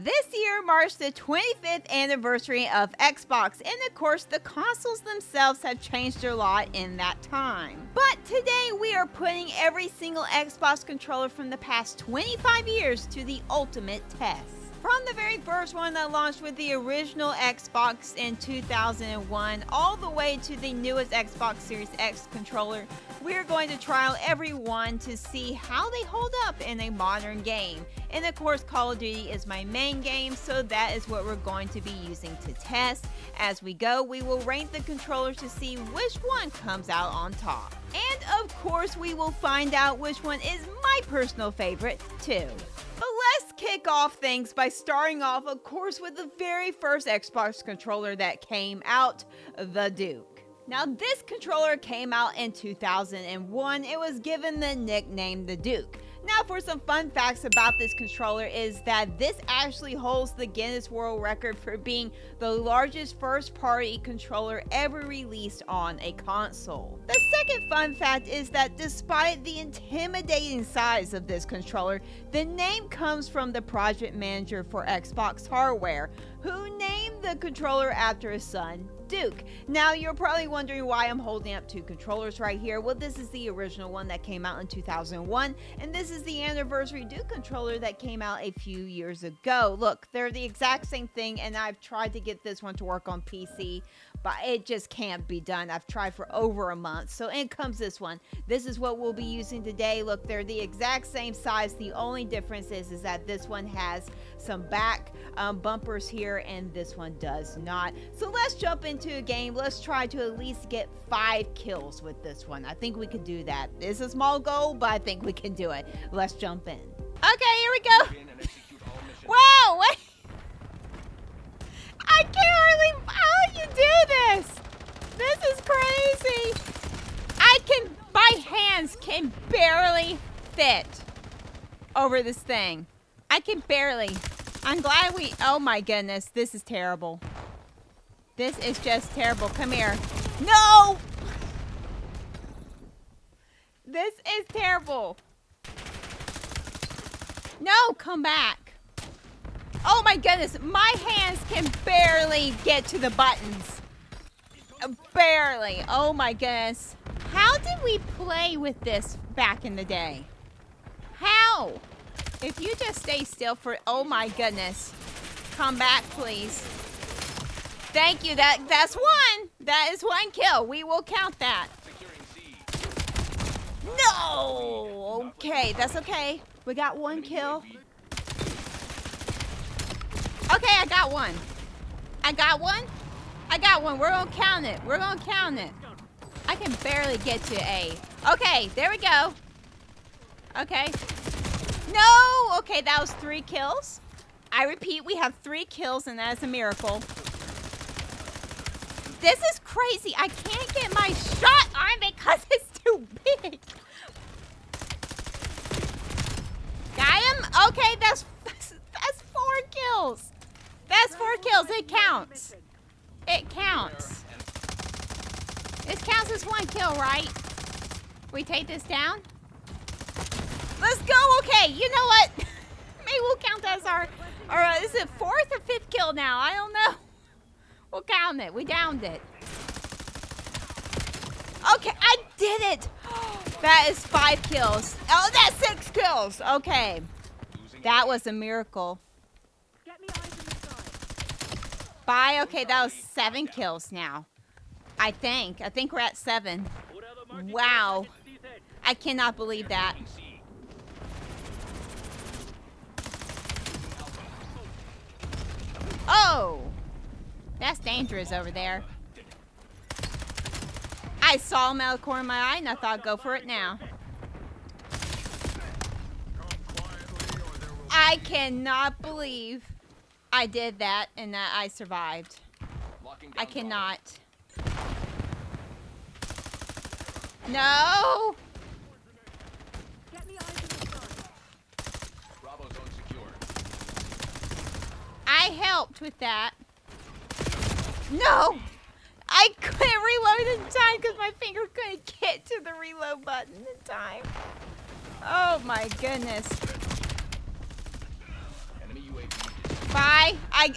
This year marks the 25th anniversary of Xbox, and of course the consoles themselves have changed a lot in that time. But today we are putting every single Xbox controller from the past 25 years to the ultimate test. From the very first one that launched with the original Xbox in 2001 all the way to the newest Xbox Series X controller, we're going to trial every one to see how they hold up in a modern game. And of course, Call of Duty is my main game, so that is what we're going to be using to test. As we go, we will rank the controllers to see which one comes out on top. And of course, we will find out which one is my personal favorite too. But let's kick off things by starting off, of course, with the very first Xbox controller that came out, the Duke. Now, this controller came out in 2001. It was given the nickname the Duke. Now, for some fun facts about this controller is that this actually holds the Guinness World Record for being the largest first-party controller ever released on a console. The second fun fact is that despite the intimidating size of this controller, the name comes from the project manager for Xbox hardware, who named the controller after his son, Duke. Now, you're probably wondering why I'm holding up two controllers right here. Well, this is the original one that came out in 2001, and this is the anniversary Duke controller that came out a few years ago. Look, they're the exact same thing, and I've tried to get this one to work on PC, but it just can't be done. I've tried for over a month. So in comes this one. This is what we'll be using today. Look, they're the exact same size. The only difference is that this one has some back bumpers here, and this one does not. So let's jump into a game. Let's try to at least get 5 kills with this one. I think we can do that. It's a small goal, but I think we can do it. Let's jump in. Okay, here we go. Whoa, wait. I can't really, how do you do this? This is crazy. My hands can barely fit over this thing. I can barely. I'm glad oh my goodness, this is terrible. This is just terrible. Come here. No! This is terrible. No, come back. Oh my goodness, my hands can barely get to the buttons. Barely. Oh my goodness. How did we play with this back in the day? How? If you just stay still for, oh my goodness. Come back, please. Thank you. That's one. That is 1 kill. We will count that. No. Okay, that's okay. We got 1 kill. Okay, I got one. I got one. I got one. We're gonna count it. We're gonna count it. I can barely get to A. Okay, there we go. Okay. No. Okay, that was 3 kills. I repeat, we have 3 kills, and that is a miracle. This is crazy. I can't get my shot on because it's too big. Got him? Okay, that's 4 kills. That's 4 kills. It counts. It counts. This counts as 1 kill, right? We take this down? Let's go. Okay, you know what? Maybe we'll count that as our is it 4th or 5th kill now? I don't know. We'll count it. We downed it. Okay, I did it. That is 5 kills. Oh, that's 6 kills. Okay. That was a miracle. Bye. Okay, that was 7 kills now. I think we're at 7. Wow. I cannot believe that. Oh. That's dangerous over there. I saw him out of the corner of my eye, and I thought, go for it now. I cannot believe I did that and that I survived. I cannot. No! I helped with that. No! I couldn't reload in time because my finger couldn't get to the reload button in time. Oh my goodness.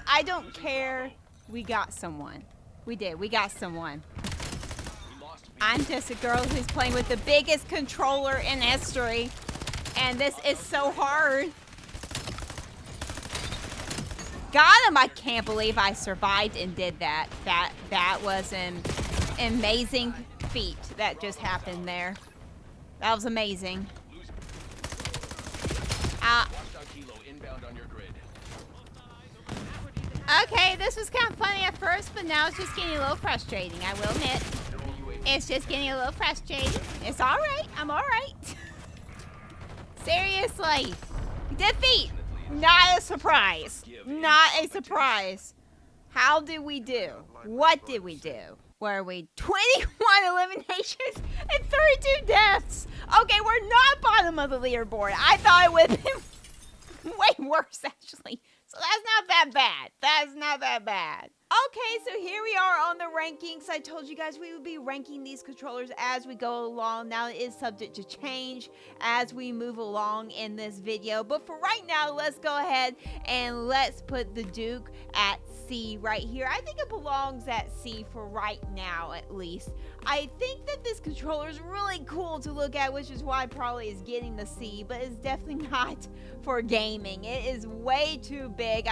I don't care. We got someone. We did. We got someone. I'm just a girl who's playing with the biggest controller in history. And this is so hard. Got him. I can't believe I survived and did that. That was an amazing feat that just happened there. That was amazing. Okay, this was kind of funny at first, but now it's just getting a little frustrating, I will admit. It's just getting a little frustrating. It's alright. I'm alright. Seriously. Defeat. Not a surprise. Not a surprise. How did we do? What did we do? Were we 21 eliminations and 32 deaths? Okay, we're not bottom of the leaderboard. I thought it would have been way worse, actually. So that's not that bad. That's not that bad. Okay, so here we are on the rankings. I told you guys we would be ranking these controllers as we go along. Now it is subject to change as we move along in this video. But for right now, let's go ahead and let's put the Duke at C right here. I think it belongs at C for right now, at least. I think that this controller is really cool to look at, which is why it probably is getting the C, but it's definitely not for gaming. It is way too big.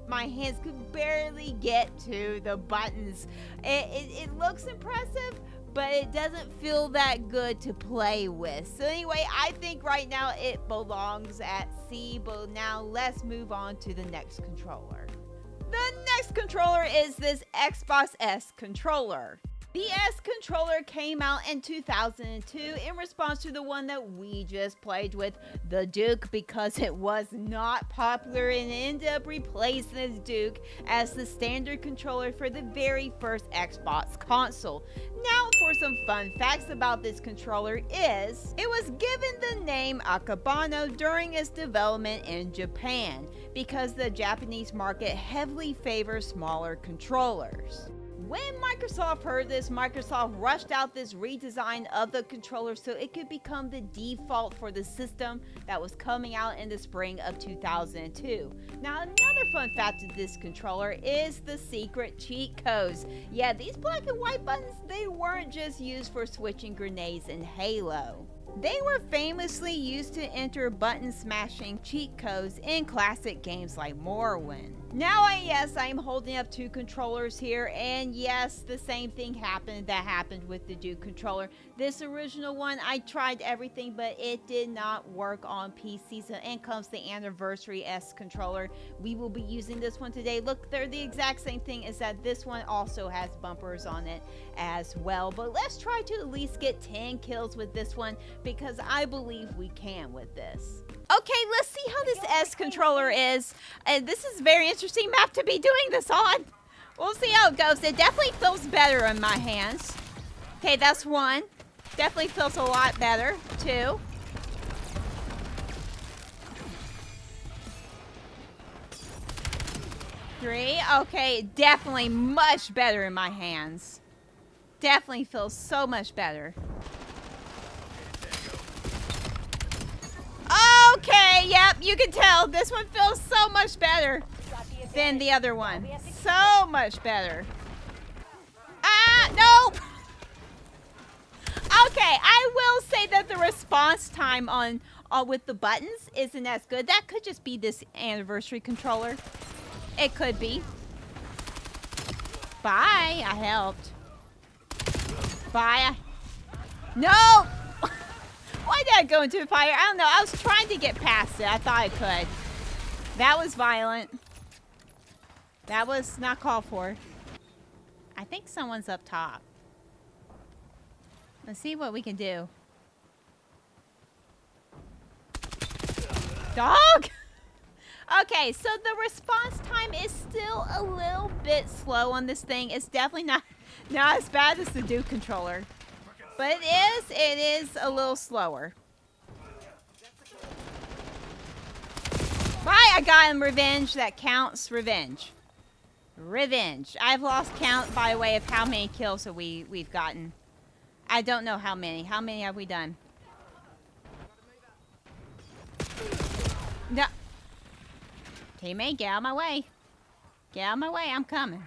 My hands could barely get to the buttons. It looks impressive, but it doesn't feel that good to play with. So anyway, I think right now it belongs at C, but now let's move on to the next controller. The next controller is this Xbox S controller. The S controller came out in 2002 in response to the one that we just played with, the Duke, because it was not popular and ended up replacing this Duke as the standard controller for the very first Xbox console. Now for some fun facts about this controller is, it was given the name Akabano during its development in Japan because the Japanese market heavily favors smaller controllers. When Microsoft heard this, Microsoft rushed out this redesign of the controller so it could become the default for the system that was coming out in the spring of 2002. Now, another fun fact of this controller is the secret cheat codes. Yeah, these black and white buttons, they weren't just used for switching grenades in Halo. They were famously used to enter button smashing cheat codes in classic games like Morrowind. Now, yes, I'm holding up two controllers here, and yes, the same thing happened with the Duke controller. This original one, I tried everything, but it did not work on PC, so in comes the Anniversary S controller. We will be using this one today. Look, they're the exact same thing, is that this one also has bumpers on it as well, but let's try to at least get 10 kills with this one, because I believe we can with this. Okay, let's see how this S controller is. This is a very interesting map to be doing this on. We'll see how it goes. It definitely feels better in my hands. Okay, that's one. Definitely feels a lot better. Two. Three. Okay, definitely much better in my hands. Definitely feels so much better. Okay, yep, you can tell this one feels so much better than the other one. So much better. Nope. Okay, I will say that the response time on with the buttons isn't as good. That could just be this Anniversary controller. It could be. Bye, I helped. Bye. No! Why did I go into a fire? I don't know. I was trying to get past it. I thought I could. That was violent. That was not called for. I think someone's up top. Let's see what we can do. Dog! Okay, so the response time is still a little bit slow on this thing. It's definitely not as bad as the Duke controller. But it is a little slower. Bye, I got him. Revenge. That counts. Revenge. Revenge. I've lost count by way of how many kills we've gotten. I don't know how many. How many have we done? No. Teammate, get out of my way. Get out of my way, I'm coming.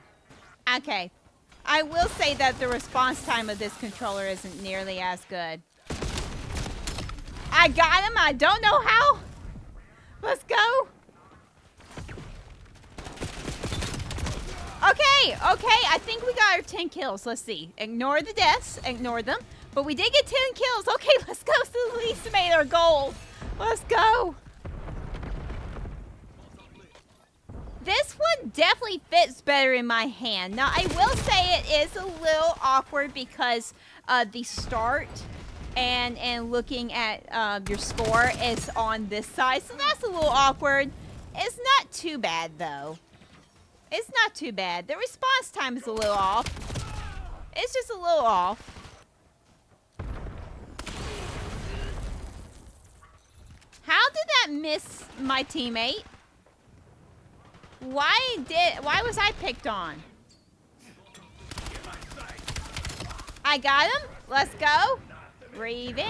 Okay. I will say that the response time of this controller isn't nearly as good. I got him, I don't know how. Let's go. Okay, I think we got our 10 kills. Let's see. Ignore the deaths, ignore them. But we did get 10 kills. Okay, let's go. So at least made our goal. Let's go. This one definitely fits better in my hand. Now, I will say it is a little awkward because the start and looking at your score is on this side. So that's a little awkward. It's not too bad, though. It's not too bad. The response time is a little off. It's just a little off. How did that miss my teammate? Why was I picked on? I got him. Let's go. Revenge.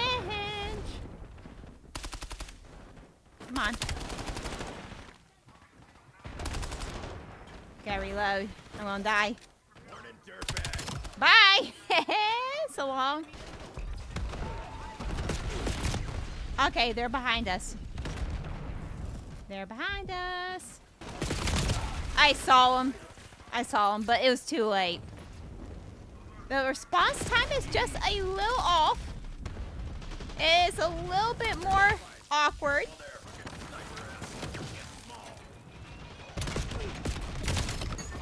Come on. Gotta reload. I'm gonna die. Bye. So long. Okay, they're behind us. They're behind us. I saw them, but it was too late. The response time is just a little off. It's a little bit more awkward.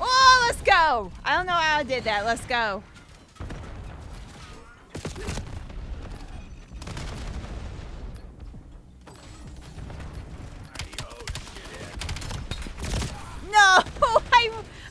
Oh, let's go. I don't know how I did that. Let's go. No,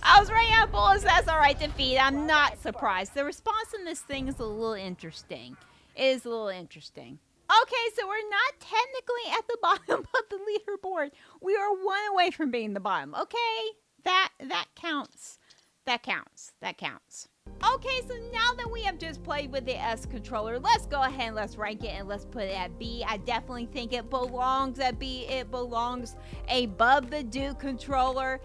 I was running out of bullets. That's all right, defeat. I'm not surprised. The response in this thing is a little interesting. It is a little interesting. Okay, so we're not technically at the bottom of the leaderboard. We are one away from being the bottom. Okay, that counts. That counts. That counts. Okay, so now that we have just played with the S controller, let's go ahead and let's rank it and let's put it at B. I definitely think it belongs at B. It belongs above the Duke controller.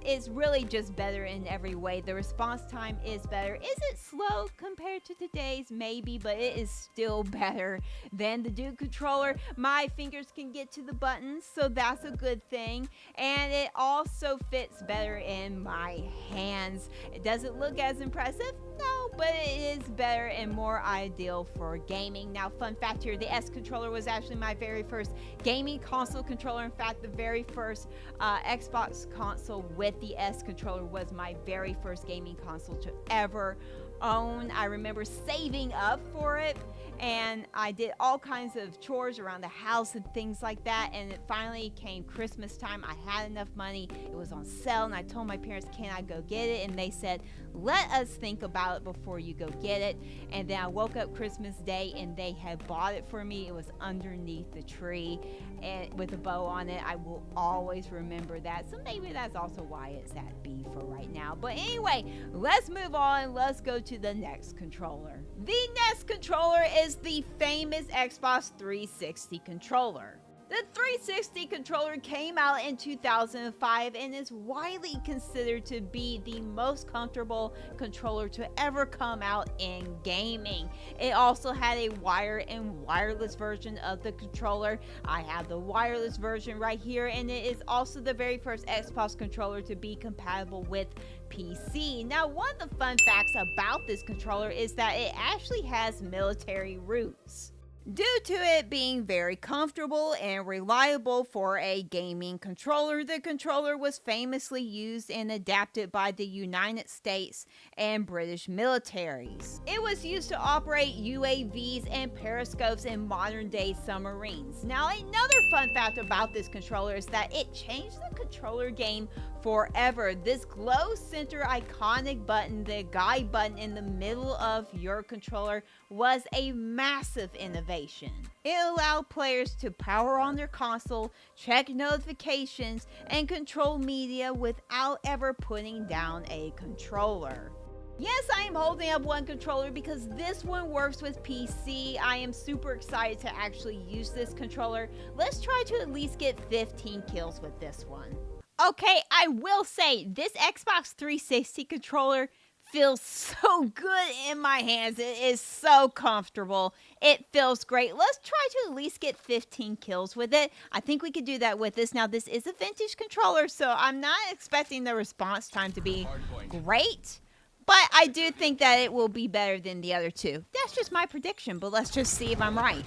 It's really just better in every way. The response time is better. Is it slow compared to today's? Maybe, but it is still better than the Duke controller. My fingers can get to the buttons, so that's a good thing. And it also fits better in my hands. It doesn't look as impressive, no, but it is better and more ideal for gaming. Now, fun fact here, the S controller was actually my very first gaming console controller. In fact, the very first Xbox console with the S controller was my very first gaming console to ever own. I remember saving up for it, and I did all kinds of chores around the house and things like that, and it finally came Christmas time. I had enough money. It was on sale, and I told my parents, can I go get it? And they said, let us think about it before you go get it. And then I woke up Christmas Day, and they had bought it for me. It was underneath the tree and with a bow on it. I will always remember that. So maybe that's also why it's at B for right now. But anyway, let's move on. Let's go to the next controller. The next controller is the famous Xbox 360 controller. The 360 controller came out in 2005 and is widely considered to be the most comfortable controller to ever come out in gaming. It also had a wired and wireless version of the controller. I have the wireless version right here, and it is also the very first Xbox controller to be compatible with PC. Now, one of the fun facts about this controller is that it actually has military roots, due to it being very comfortable and reliable for a gaming controller. The controller was famously used and adapted by the United States and British militaries. It was used to operate UAVs and periscopes in modern-day submarines. Now, another fun fact about this controller is that it changed the controller game forever. This glow center iconic button, the guide button in the middle of your controller, was a massive innovation. It allowed players to power on their console, check notifications, and control media without ever putting down a controller. Yes, I am holding up one controller because this one works with PC. I am super excited to actually use this controller. Let's try to at least get 15 kills with this one. Okay, I will say this Xbox 360 controller feels so good in my hands. It is so comfortable. It feels great. Let's try to at least get 15 kills with it. I think we could do that with this. Now, this is a vintage controller, so I'm not expecting the response time to be great. But I do think that it will be better than the other two. That's just my prediction, but let's just see if I'm right.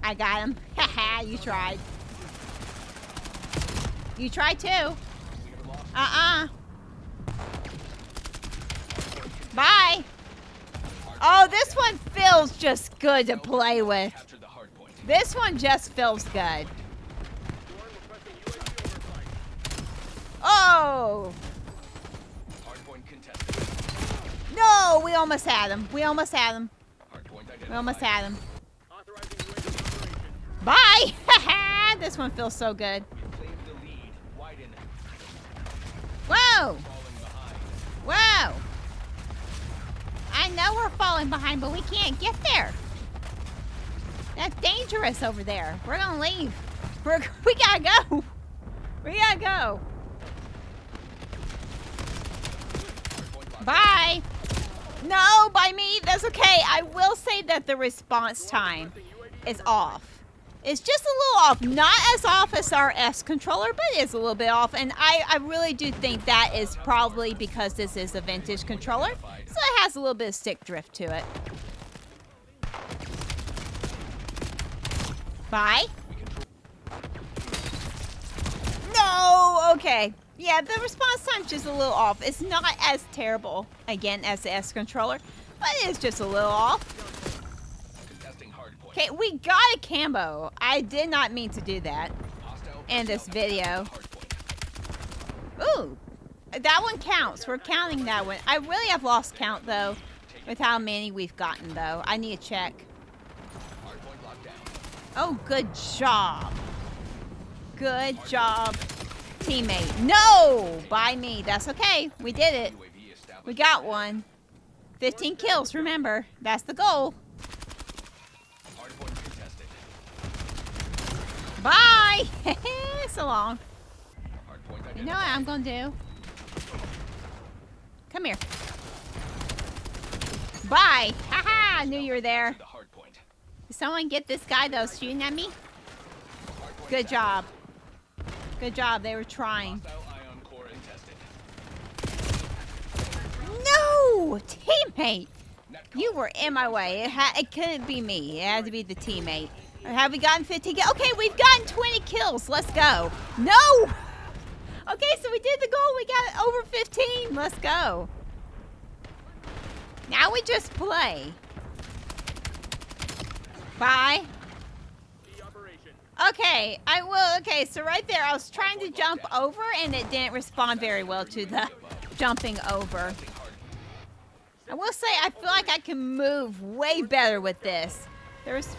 I got him. Haha, you tried. You tried too. Bye. Oh, this one feels just good to play with. This one just feels good. Oh. No, we almost had him. We almost had him. We almost had him. Bye. This one feels so good. Whoa. Whoa. I know we're falling behind, but we can't get there. That's dangerous over there. We're gonna leave. We gotta go. We gotta go. Bye. No, by me. That's okay. I will say that the response time is off. It's just a little off. Not as off as our S controller, but it is a little bit off. And I really do think that is probably because this is a vintage controller. So it has a little bit of stick drift to it. Bye. No, okay. Yeah, the response time's just a little off. It's not as terrible, again, as the S controller, but it is just a little off. Okay, we got a combo. I did not mean to do that in this video. Ooh, that one counts. We're counting that one. I really have lost count, though, with how many we've gotten, though. I need to check. Oh, good job. Good job, teammate. No! By me. That's okay. We did it. We got one. 15 kills, remember. That's the goal. Bye! So long. You know what I'm gonna do? Come here. Bye! Haha! I knew you were there. Did someone get this guy that was shooting at me? Good job. Good job. They were trying. No! Teammate! You were in my way. It couldn't be me. It had to be the teammate. Have we gotten 15 kills? Okay, we've gotten 20 kills. Let's go. No! Okay, so we did the goal. We got over 15. Let's go. Now we just play. Bye. Okay, I will. Okay, so right there, I was trying to jump over, and it didn't respond very well to the jumping over. I will say, I feel like I can move way better with this. There's...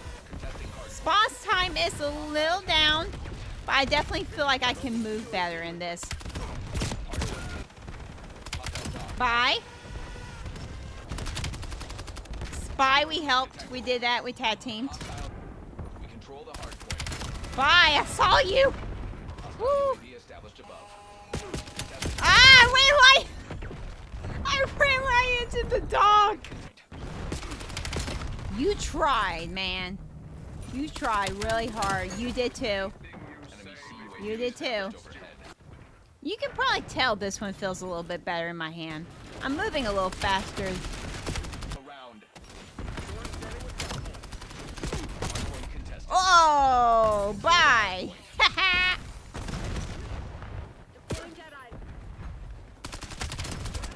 Response time is a little down, but I definitely feel like I can move better in this. Bye. Spy, we helped. We did that. We tag teamed. Bye. I saw you. Woo. I ran right into the dog. You tried, man. You tried really hard. You did too. You did too. You can probably tell this one feels a little bit better in my hand. I'm moving a little faster. Oh, bye.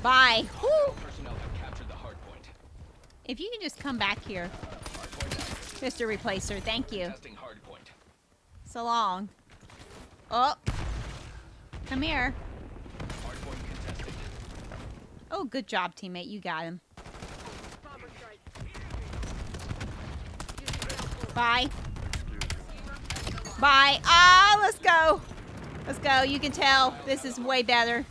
Bye. Woo. If you can just come back here. Mr. Replacer, thank you. So long. Oh. Come here. Oh, good job, teammate. You got him. Bye. Bye. Ah, let's go. Let's go. You can tell this is way better.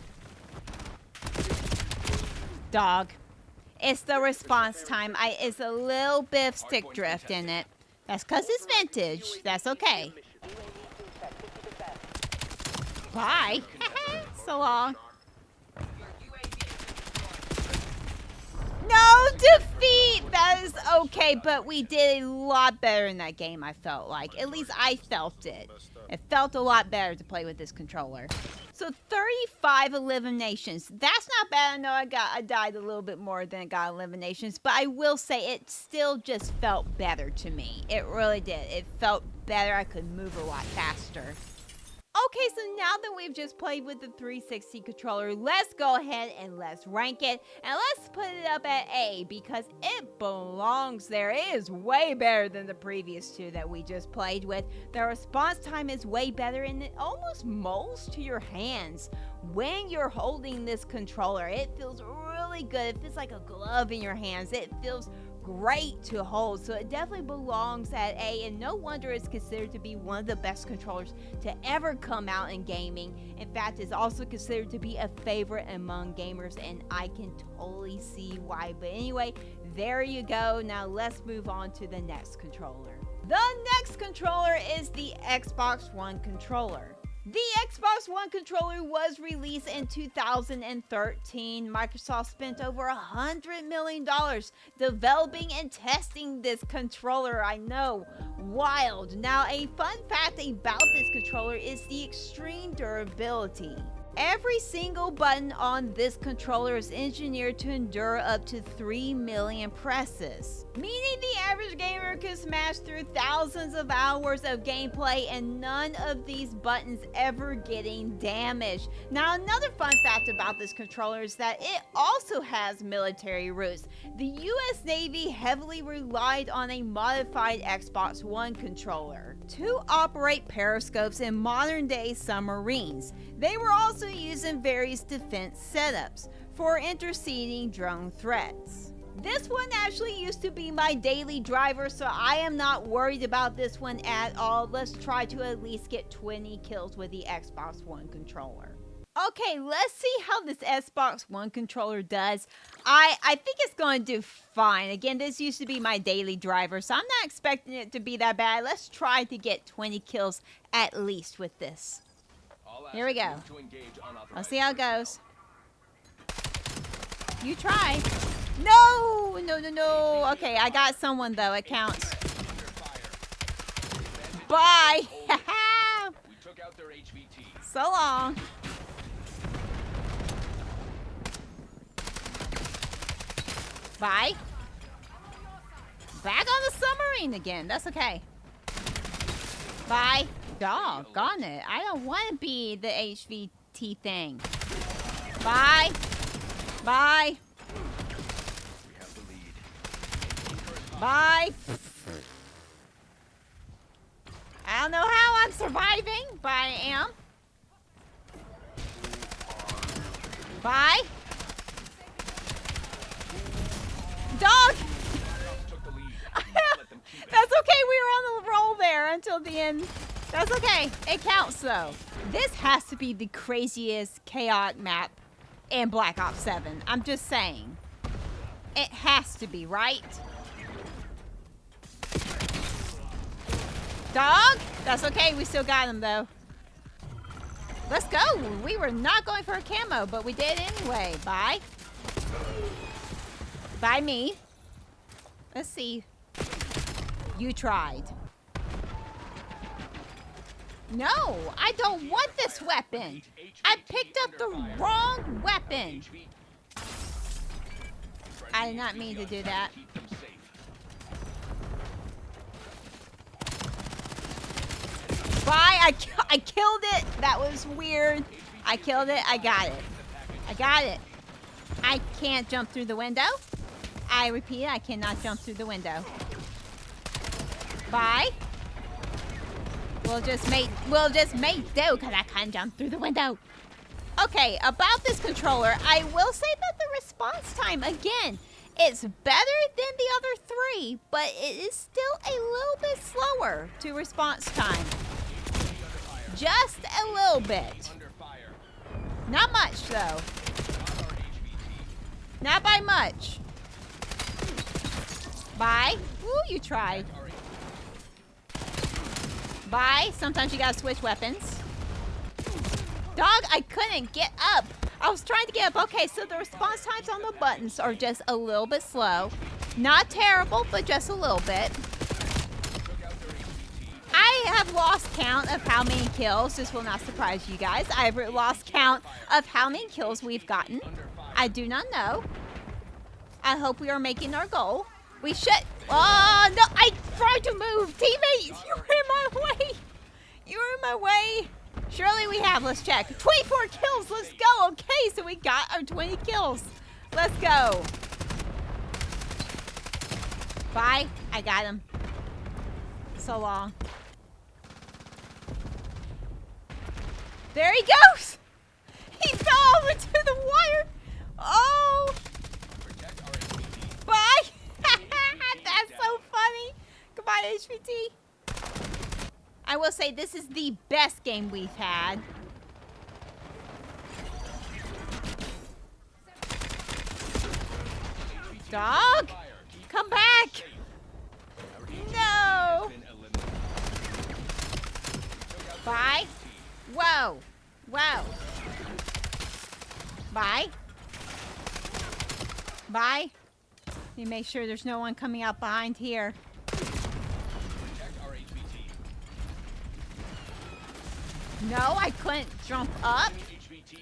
Dog. It's the response time. It's a little bit of stick drift in it. That's because it's vintage. That's okay. Bye. So long. No defeat! That is okay, but we did a lot better in that game, I felt like. At least I felt it. It felt a lot better to play with this controller. So 35 eliminations. That's not bad. I know I died a little bit more than I got eliminations, but I will say it still just felt better to me. It really did. It felt better. I could move a lot faster. Okay, so now that we've just played with the 360 controller, let's go ahead and let's rank it. And let's put it up at A because it belongs there. It is way better than the previous two that we just played with. The response time is way better and it almost molds to your hands when you're holding this controller. It feels really good. It feels like a glove in your hands. It feels great to hold, so it definitely belongs at A, and no wonder it's considered to be one of the best controllers to ever come out in gaming. In fact, it's also considered to be a favorite among gamers, and I can totally see why. But anyway, there you go. Now let's move on to the next controller. The next controller is the Xbox One controller. The Xbox One controller was released in 2013. Microsoft spent over $100 million developing and testing this controller. I know, wild. Now, a fun fact about this controller is the extreme durability. Every single button on this controller is engineered to endure up to 3 million presses, meaning the average gamer can smash through thousands of hours of gameplay and none of these buttons ever getting damaged. Now, another fun fact about this controller is that it also has military roots. The US Navy heavily relied on a modified Xbox One controller to operate periscopes in modern-day submarines. They were also used in various defense setups for interceding drone threats. This one actually used to be my daily driver, so I am not worried about this one at all. Let's try to at least get 20 kills with the Xbox One controller. Okay, let's see how this Xbox One controller does. I think it's going to do fine. Again, this used to be my daily driver, so I'm not expecting it to be that bad. Let's try to get 20 kills at least with this. Here we go. Let's see how it goes. You try. No, no, no, no. Okay, I got someone though. It counts. Bye. So long. Bye. Back on the submarine again. That's okay. Bye. Doggone it. I don't want to be the HVT thing. Bye. Bye. Bye. I don't know how I'm surviving, but I am. Bye. Dog! That's okay, we were on the roll there until the end. That's okay, it counts though. This has to be the craziest chaotic map in Black Ops 7. I'm just saying. It has to be, right? Dog? That's okay, we still got him though. Let's go. We were not going for a camo, but we did anyway. Bye. Bye me. Let's see. You tried. No, I don't want this weapon. I picked up the wrong weapon. I did not mean to do that. Bye, I killed it. That was weird. I killed it. I got it. I got it. I can't jump through the window. I repeat, I cannot jump through the window. Bye. We'll just make do because I can't jump through the window. Okay, about this controller, I will say that the response time, again, it's better than the other three, but it is still a little bit slower to response time. Just a little bit. Not much, though. Not by much. Bye. Ooh, you tried. Bye. Sometimes you gotta switch weapons. Dog, I couldn't get up. I was trying to get up. Okay, so the response times on the buttons are just a little bit slow. Not terrible, but just a little bit. I have lost count of how many kills. This will not surprise you guys. I have lost count of how many kills we've gotten. I do not know. I hope we are making our goal. We should. Oh, no. I tried to move. Teammate, you were in my way. You were in my way. Surely we have. Let's check. 24 kills. Let's go. Okay, so we got our 20 kills. Let's go. Bye. I got him. So long. There he goes. He fell over to the wire. Oh. Bye. That's so funny. Goodbye, HVT. I will say this is the best game we've had. Dog, come back. No. Bye. Whoa. Whoa. Bye. Bye. Let me make sure there's no one coming out behind here. No, I couldn't jump up.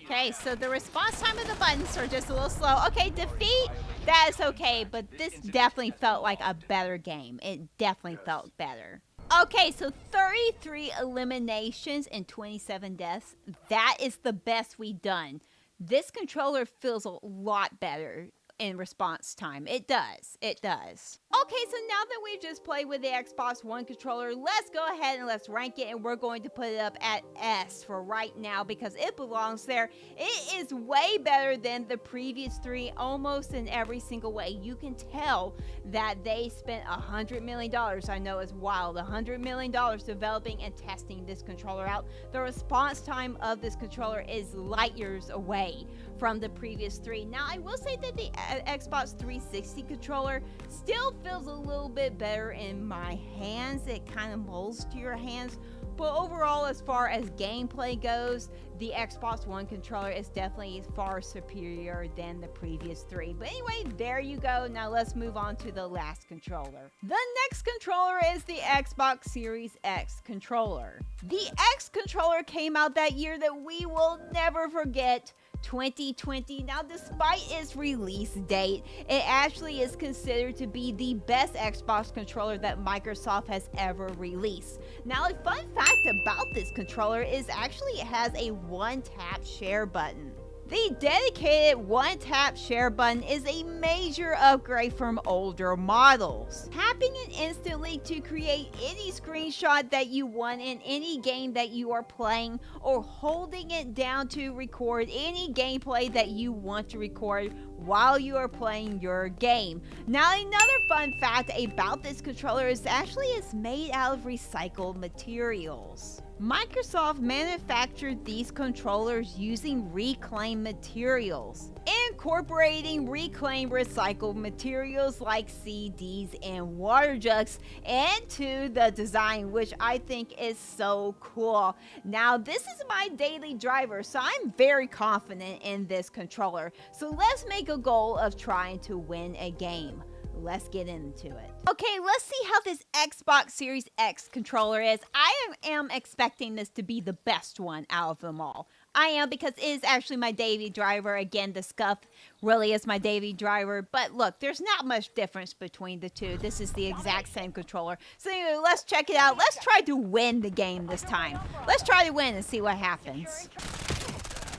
Okay, so the response time of the buttons are just a little slow. Okay, defeat, that is okay, but this definitely felt like a better game. It definitely felt better. Okay, so 33 eliminations and 27 deaths. That is the best we've done. This controller feels a lot better in response time. It does. It does. Okay, so now that we've just played with the Xbox One controller, let's go ahead and let's rank it, and we're going to put it up at S for right now because it belongs there. It is way better than the previous three, almost in every single way. You can tell that they spent $100 million. I know it's wild. $100 million developing and testing this controller out. The response time of this controller is light years away from the previous three. Now, I will say that the Xbox 360 controller still feels a little bit better in my hands. It kind of molds to your hands. But overall, as far as gameplay goes, the Xbox One controller is definitely far superior than the previous three. But anyway, there you go. Now let's move on to the last controller. The next controller is the Xbox Series X controller. The X controller came out that year that we will never forget, 2020. Now, despite its release date, it actually is considered to be the best Xbox controller that Microsoft has ever released. Now, a fun fact about this controller is actually it has a one-tap share button. The dedicated one-tap share button is a major upgrade from older models. Tapping it instantly to create any screenshot that you want in any game that you are playing, or holding it down to record any gameplay that you want to record while you are playing your game. Now, another fun fact about this controller is actually it's made out of recycled materials. Microsoft manufactured these controllers using reclaimed materials, incorporating reclaimed recycled materials like CDs and water jugs into the design, which I think is so cool. Now, this is my daily driver, so I'm very confident in this controller. So let's make a goal of trying to win a game. Let's get into it. Okay, let's see how this Xbox Series X controller is. I am expecting this to be the best one out of them all. I am, because it is actually my daily driver. Again, the Scuff really is my daily driver. But look, there's not much difference between the two. This is the exact same controller. So anyway, let's check it out. Let's try to win the game this time. Let's try to win and see what happens.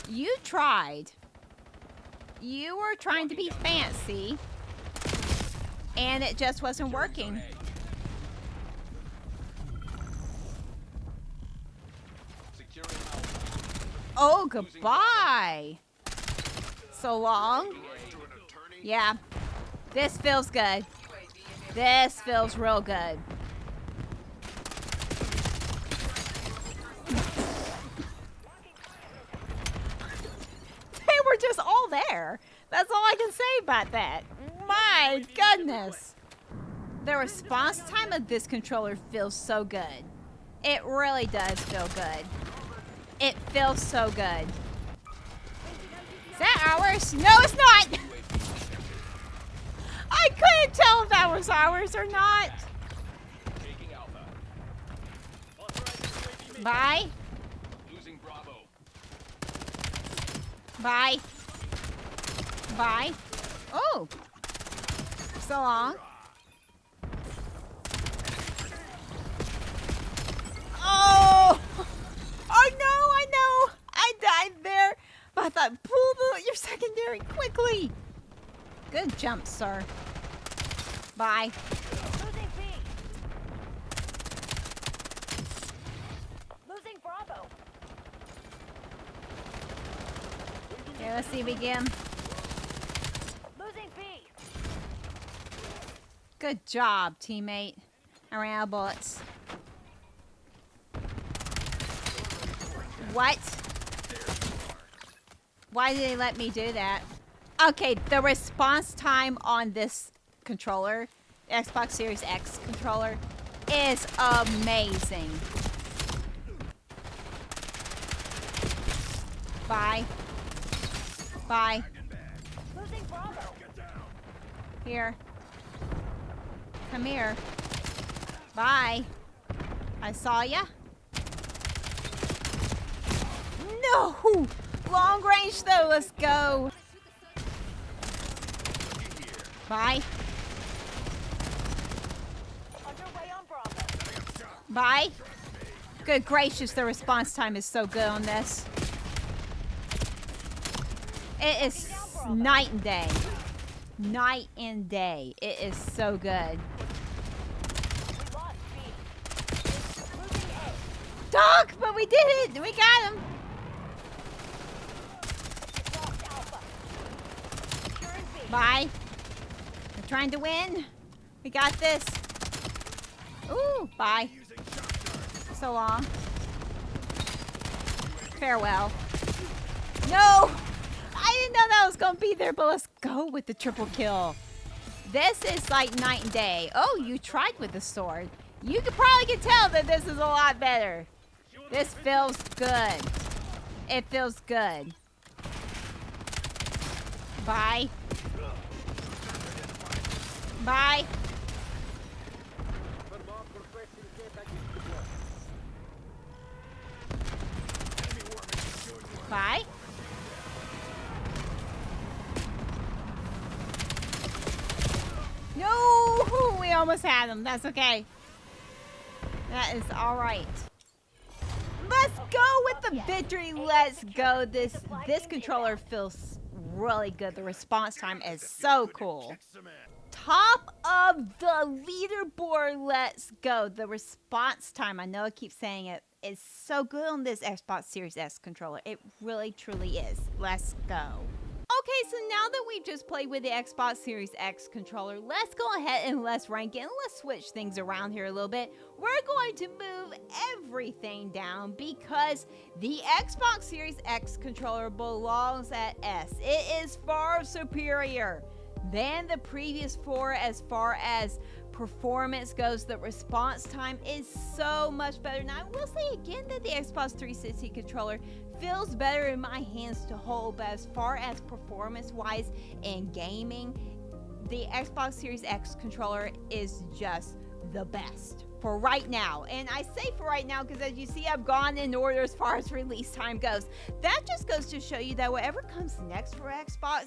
You tried. You were trying to be fancy. And it just wasn't working. Oh, goodbye. So long. Yeah. This feels good. This feels real good. They were just all there. That's all I can say about that. My goodness. The response time of this controller feels so good. It really does feel good. It feels so good. Is that ours? No, it's not. I couldn't tell if that was ours or not. Bye. Bye. Bye. Oh. So long. Oh. Oh no, I know. I died there. But I thought, pull your secondary quickly. Good jump, sir. Bye. Losing B. Losing Bravo. Okay, let's see if we get him. Losing B. Good job, teammate. I ran out of bullets. What? Why did they let me do that? Okay, the response time on this controller, the Xbox Series X controller, is amazing. Bye. Bye. Losing Bravo. Here. Come here. Bye. I saw ya. No! Long range though, let's go. Bye. Underway on Bravo. Bye. Good gracious, the response time is so good on this. It is night and day. Night and day. It is so good. We lost B. Losing A. Dog, but we did it. We got him. Lost Alpha. Securing B. Bye. We're trying to win. We got this. Ooh, bye. So long. Farewell. No! I didn't know that was going to be there, but let's go with the triple kill. This is like night and day. Oh, you tried with the sword. You could probably tell that this is a lot better. This feels good. It feels good. Bye. Bye. Bye. No, we almost had him. That's okay. That is all right. Let's go with the victory. Let's go. This controller feels really good. The response time is so cool. Top of the leaderboard. Let's go. The response time, I know I keep saying it, is so good on this Xbox Series X controller. It really, truly is. Let's go. Okay, so now that we've just played with the Xbox Series X controller, let's go ahead and let's rank it and let's switch things around here a little bit. We're going to move everything down because the Xbox Series X controller belongs at S. It is far superior than the previous four as far as performance goes. The response time is so much better. Now, I will say again that the Xbox 360 controller feels better in my hands to hold, but as far as performance-wise in gaming, the Xbox Series X controller is just the best for right now. And I say for right now because as you see, I've gone in order as far as release time goes. That just goes to show you that whatever comes next for Xbox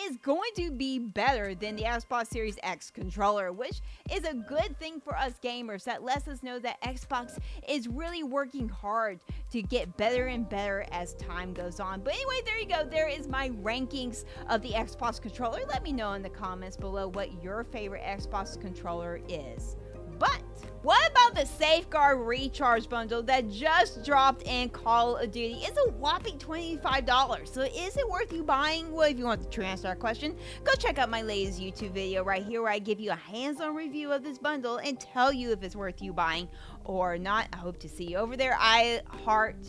is going to be better than the Xbox Series X controller, which is a good thing for us gamers. That lets us know that Xbox is really working hard to get better and better as time goes on. But anyway, there you go. There is my rankings of the Xbox controller. Let me know in the comments below what your favorite Xbox controller is. But what about the Safeguard Recharge Bundle that just dropped in Call of Duty? It's a whopping $25. So is it worth you buying? Well, if you want the true answer to that question, go check out my latest YouTube video right here where I give you a hands-on review of this bundle and tell you if it's worth you buying or not. I hope to see you over there. I heart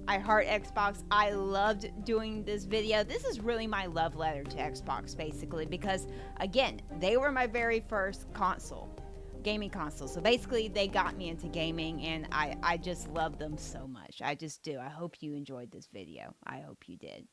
Xbox. I loved doing this video. This is really my love letter to Xbox basically because again, they were my very first console. gaming consoles. So basically, they got me into gaming, and I just love them so much. I just do. I hope you enjoyed this video. I hope you did.